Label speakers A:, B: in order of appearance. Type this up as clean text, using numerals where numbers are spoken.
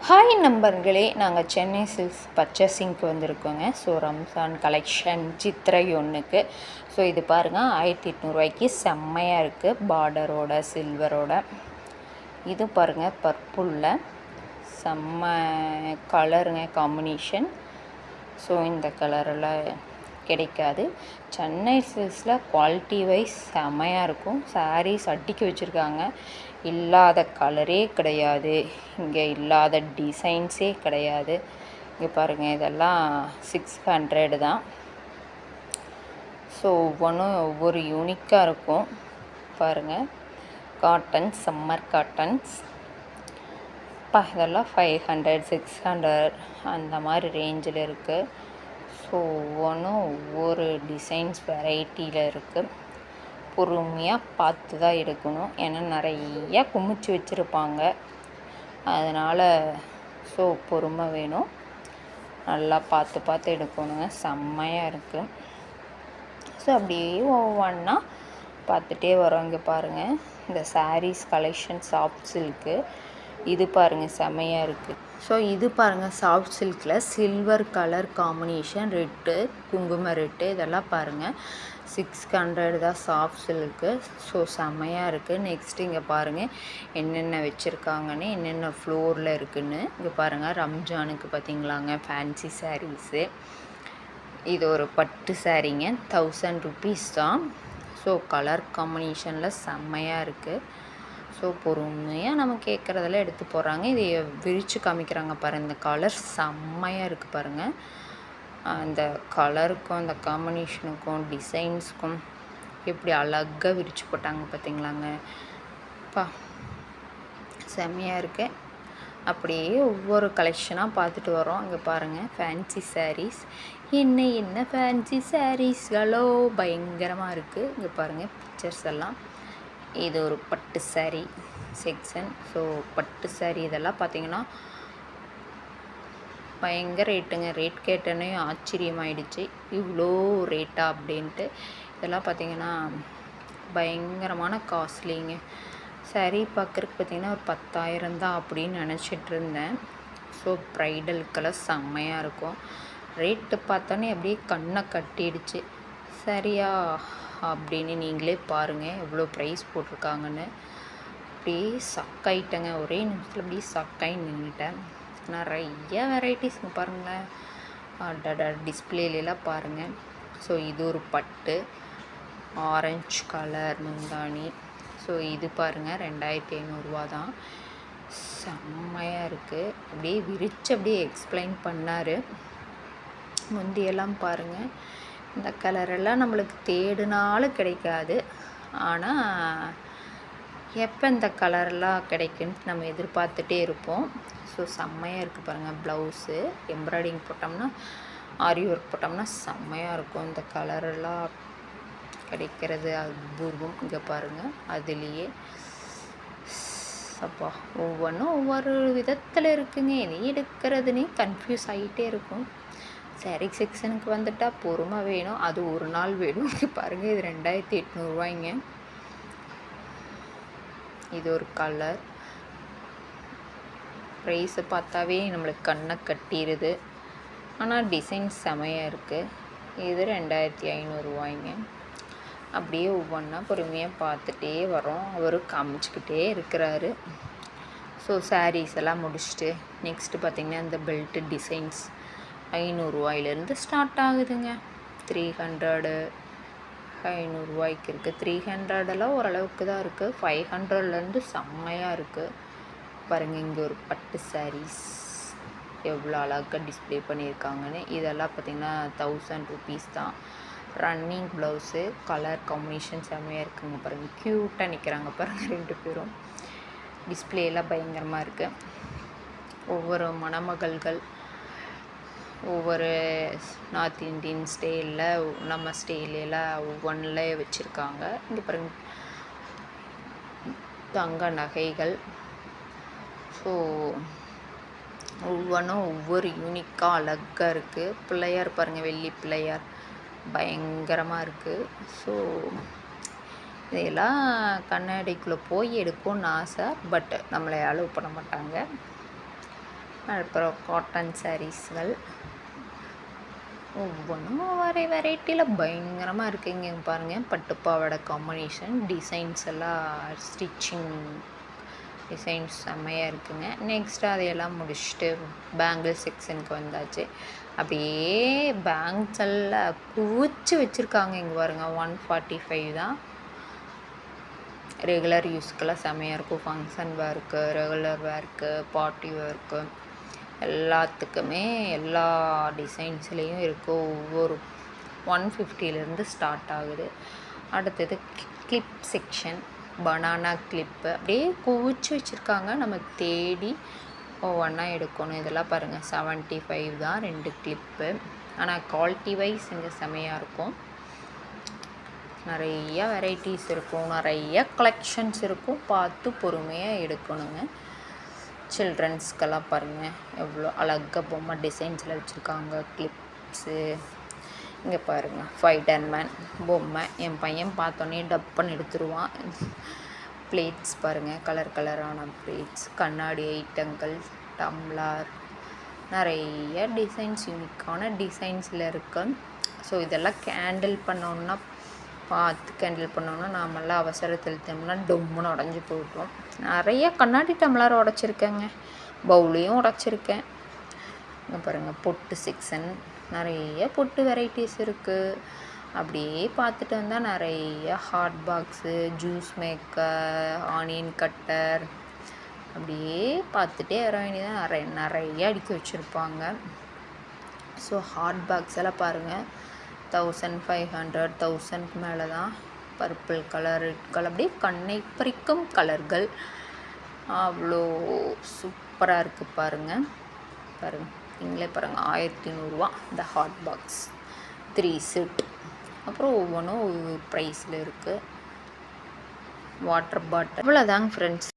A: Hi நண்பர்களே, நாங்கள் சென்னை சில்க்ஸ் பர்ச்சேசிங்க்கு வந்திருக்கோங்க. ஸோ ரம்ஸான் கலெக்ஷன் சித்திரை 1க்கு. ஸோ இது பாருங்கள், 1800 செம்மையாக இருக்குது. பார்டரோட சில்வரோட. இது பாருங்கள், பர்பிளில் செம்ம கலருங்க காம்பினேஷன். ஸோ இந்த கலரில் கிடைக்காது. சென்னை சில்க்ஸில் குவாலிட்டி வைஸ் செம்மையாக இருக்கும். சாரீஸ் அடிக்க வச்சுருக்காங்க. இல்லாத கலரே கிடையாது, இங்கே இல்லாத டிசைன்ஸே கிடையாது. இங்கே பாருங்கள், இதெல்லாம் 600 தான். ஸோ ஒவ்வொன்றும் ஒவ்வொரு யூனிக்காக இருக்கும். பாருங்கள், காட்டன்ஸ், சம்மர் காட்டன்ஸ். இதெல்லாம் 500 600 அந்த மாதிரி ரேஞ்சில் இருக்குது. ஸோ ஒவ்வொன்றும் ஒவ்வொரு டிசைன்ஸ் வெரைட்டியில் இருக்குது. பொறுமையாக பார்த்து தான் எடுக்கணும், ஏன்னா நிறையா குமிச்சு வச்சுருப்பாங்க. அதனால் ஸோ பொறுமை வேணும், நல்லா பார்த்து பார்த்து எடுக்கணுங்க. செம்மையாக இருக்குது. ஸோ அப்படியே ஒவ்வொன்றா பார்த்துட்டே வரோம். இங்கே பாருங்கள், இந்த சாரீஸ் கலெக்ஷன் சாஃப்ட் சில்க்கு. இது பாருங்கள், செம்மையாக இருக்குது. ஸோ இது பாருங்கள், சாஃப்ட் சில்கில் சில்வர் கலர் காம்பினேஷன், ரெட்டு, குங்கும ரெட்டு. இதெல்லாம் பாருங்கள் 600 தான் சாஃப்ட் சில்க்கு. ஸோ செம்மையாக இருக்குது. நெக்ஸ்ட்டு இங்கே பாருங்கள் என்னென்ன வச்சுருக்காங்கன்னு, என்னென்ன ஃப்ளோரில் இருக்குதுன்னு. இங்கே பாருங்கள், ரம்ஜானுக்கு பார்த்திங்களாங்க ஃபேன்சி சாரீஸு. இது ஒரு பட்டு சாரீங்க, 1000 ருபீஸ் தான். ஸோ கலர் காம்பினேஷனில் செம்மையாக இருக்குது. ஸோ பொறுமையாக நம்ம கேட்குறதெல்லாம் எடுத்து போடுறாங்க. இதை விரித்து காமிக்கிறாங்க பாருங்கள். இந்த கலர் செம்மையாக இருக்குது பாருங்கள். அந்த கலருக்கும் அந்த காம்பினேஷனுக்கும் டிசைன்ஸுக்கும் எப்படி அழகாக விரித்து போட்டாங்க பார்த்திங்களாங்க. செம்மையாக இருக்குது. அப்படியே ஒவ்வொரு கலெக்ஷனாக பார்த்துட்டு வரோம். இங்கே பாருங்கள், ஃபேன்சி சாரீஸ். என்ன ஃபேன்சி சாரீஸ்களோ பயங்கரமாக இருக்குது. இங்கே பாருங்கள் பிக்சர்ஸ் எல்லாம். இது ஒரு பட்டு சாரீ செக்ஷன். ஸோ பட்டு சாரீ இதெல்லாம் பார்த்திங்கன்னா பயங்கர ரேட்டுங்க. ரேட் கேட்டோன்னே ஆச்சரியமாயிடுச்சு, இவ்வளோ ரேட்டா அப்படின்ட்டு. இதெல்லாம் பார்த்திங்கன்னா பயங்கரமான காஸ்ட்லிங்க. சாரீ பார்க்குறதுக்கு பார்த்திங்கன்னா ஒரு 10,000 தான் அப்படின்னு நினச்சிட்டு இருந்தேன். ஸோ ப்ரைடலுக்கெல்லாம் செம்மையாக இருக்கும். ரேட்டு பார்த்தோன்னே அப்படியே கண்ணை கட்டிடுச்சு. சரியா அப்படின்னு நீங்களே பாருங்கள் எவ்வளோ ப்ரைஸ் போட்டிருக்காங்கன்னு. அப்படியே சக்காயிட்டேங்க, ஒரே நிமிஷத்தில் அப்படியே சக்காய் நின்றுட்டேன். நிறைய வெரைட்டிஸ் பாருங்களேன். டிஸ்பிளேலாம் பாருங்கள். ஸோ இது ஒரு பட்டு ஆரஞ்சு கலர் முந்தானி. ஸோ இது பாருங்கள் 2500 தான். செம்மையாக இருக்குது. அப்படியே விரித்து அப்படியே எக்ஸ்பிளைன் பண்ணார். முந்தியெல்லாம் பாருங்கள், இந்த கலரெல்லாம் நம்மளுக்கு தேடினாலும் கிடைக்காது. ஆனால் எப்போ இந்த கலர்லாம் கிடைக்குன்னு நம்ம எதிர்பார்த்துட்டே இருப்போம். ஸோ செம்மையாக இருக்குது பாருங்கள். ப்ளவுஸு எம்ப்ராய்டிங் போட்டோம்னா, ஆரி ஒர்க் போட்டோம்னா செம்மையாக இருக்கும். இந்த கலரெல்லாம் கிடைக்கிறது அபூர்வம். இங்கே பாருங்கள், அதுலேயே அப்பா ஒவ்வொன்றும் ஒவ்வொரு விதத்தில் இருக்குங்க. எது எடுக்கிறதுனே கன்ஃபியூஸ் ஆகிட்டே இருக்கும். சாரீ செக்ஷனுக்கு வந்துட்டால் பொறுமை வேணும், அது ஒரு நாள் வேணும். பாருங்கள், இது 2800 இது ஒரு கலர். ப்ரைஸை பார்த்தாவே நம்மளுக்கு கண்ணை கட்டிடுது. ஆனால் டிசைன் செமையாக இருக்குது. இது 2500 அப்படியே ஒவ்வொன்றா பொறுமையாக பார்த்துட்டே வரோம். அவரும் காமிச்சிக்கிட்டே இருக்கிறாரு. ஸோ சாரீஸ் எல்லாம் முடிச்சுட்டு நெக்ஸ்ட்டு பார்த்திங்கன்னா இந்த பெல்ட்டு டிசைன்ஸ் 500 ஸ்டார்ட் ஆகுதுங்க. 300 500 இருக்குது. 300 ஓரளவுக்கு தான் இருக்குது. 500 செம்மையாக இருக்குது பாருங்கள். இங்கே ஒரு பட்டு சாரீஸ் எவ்வளோ அழகாக டிஸ்பிளே பண்ணியிருக்காங்கன்னு. இதெல்லாம் பார்த்திங்கன்னா 1000 ருபீஸ் தான். ரன்னிங் ப்ளவுஸு, கலர் காம்பினேஷன் செம்மையாக இருக்குங்க பாருங்கள். க்யூட்டாக நிற்கிறாங்க பாருங்கள் 2 பேரும். டிஸ்பிளேலாம் பயங்கரமாக இருக்குது. ஒவ்வொரு மணமகள்கள் ஒவ்வொரு நார்த் இந்தியன் ஸ்டைலில், நம்ம ஸ்டைலெல்லாம் ஒவ்வொன்றில் வச்சுருக்காங்க. இங்கே பாருங்க, தங்க நகைகள். ஸோ ஒவ்வொன்றும் ஒவ்வொரு யூனிக்காக அழகாக இருக்குது. பிள்ளையார் பாருங்கள், வெள்ளி பிள்ளையார் பயங்கரமாக இருக்குது. ஸோ இதெல்லாம் கண்ணாடிக்குள்ளே போய் எடுக்கணும்னு ஆசை, பட் நம்மளை அலோவ் பண்ண மாட்டாங்க. அப்புறம் காட்டன் சாரீஸ்கள் ஒவ்வொன்றும் வெரைட்டியில் பயங்கரமாக இருக்குங்க. பாருங்கள், பட்டுப்பாவாடை காம்பினேஷன் டிசைன்ஸ் எல்லாம் ஸ்டிச்சிங் டிசைன்ஸ் செம்மையாக இருக்குங்க. நெக்ஸ்ட்டு அதையெல்லாம் முடிச்சுட்டு பேங்கிள் செக்ஷனுக்கு வந்தாச்சு. அப்படியே பேங்க்ஸ் எல்லாம் குவிச்சு வச்சுருக்காங்க. இங்கே பாருங்கள், 145 தான். ரெகுலர் யூஸ்க்கெல்லாம் செம்மையாக இருக்கும். ஃபங்க்ஷன் வேர்க்கு, ரெகுலர் வேர்க்கு, பார்ட்டி வேர்க்கு எல்லாத்துக்குமே எல்லா டிசைன்ஸ்லேயும் இருக்குது. ஒவ்வொரு 150லேருந்து ஸ்டார்ட் ஆகுது. அடுத்தது கிளிப் செக்ஷன், பனானா கிளிப்பு அப்படியே குவிச்சு வச்சுருக்காங்க. நம்ம தேடி ஒவ்வொன்றா எடுக்கணும். இதெல்லாம் பாருங்கள், 75 தான் 2 கிளிப்பு. ஆனால் குவாலிட்டி வைஸ் இங்கே செம்மையாக இருக்கும். நிறைய வெரைட்டிஸ் இருக்கும், நிறைய கலெக்ஷன்ஸ் இருக்கும். பார்த்து பொறுமையாக எடுக்கணுங்க. சில்ட்ரன்ஸ்க்கெல்லாம் பாருங்கள் எவ்வளோ அழகாக பொம்மை டிசைன்ஸில் வச்சுருக்காங்க. கிளிப்ஸு இங்கே பாருங்கள், ஃபைட்டர் மேன் பொம்மை. என் பையன் பார்த்தோன்னே டப்புன்னு எடுத்துருவான். பிளேட்ஸ் பாருங்கள், கலர் கலரான பிளேட்ஸ், கண்ணாடி ஐட்டங்கள், டம்ளர், நிறைய டிசைன்ஸ், யூனிக்கான டிசைன்ஸில் இருக்கு. ஸோ இதெல்லாம் கேண்டில் பண்ணோன்னா பார்த்து கேண்டில் பண்ணோன்னா நாமெல்லாம் அவசரத்தில் தோம்னா டொம்முன்னு உடஞ்சி போட்டோம். நிறைய கண்ணாடி டம்ளர் உடச்சிருக்கேங்க, பவுலையும் உடச்சிருக்கேன். இங்கே பாருங்கள், பொட்டு செக்ஷன், நிறைய பொட்டு வெரைட்டிஸ் இருக்குது. அப்படியே பார்த்துட்டு வந்தால் நிறைய hot box, juice maker, onion cutter, அப்படியே பார்த்துட்டே வர வேண்டியதான். நிறைய அடுக்கி வச்சுருப்பாங்க. ஸோ ஹாட் பாக்ஸ் எல்லாம் பாருங்கள், 1500 1000க்கு மேலே தான். பர்பிள் கலர், ரெட் கலர், அப்படியே கண்ணை பறிக்கும் கலர்கள். அவ்வளோ சூப்பராக இருக்குது பாருங்கள். நீங்களே பாருங்கள், 1500 ரூபா இந்த ஹாட் பாக்ஸ் 3 செட். அப்புறம் ஒவ்வொன்றும் ஒவ்வொரு ப்ரைஸில் இருக்குது. வாட்டர் பாட்டில் இவ்வளோதாங்க ஃப்ரெண்ட்ஸ்.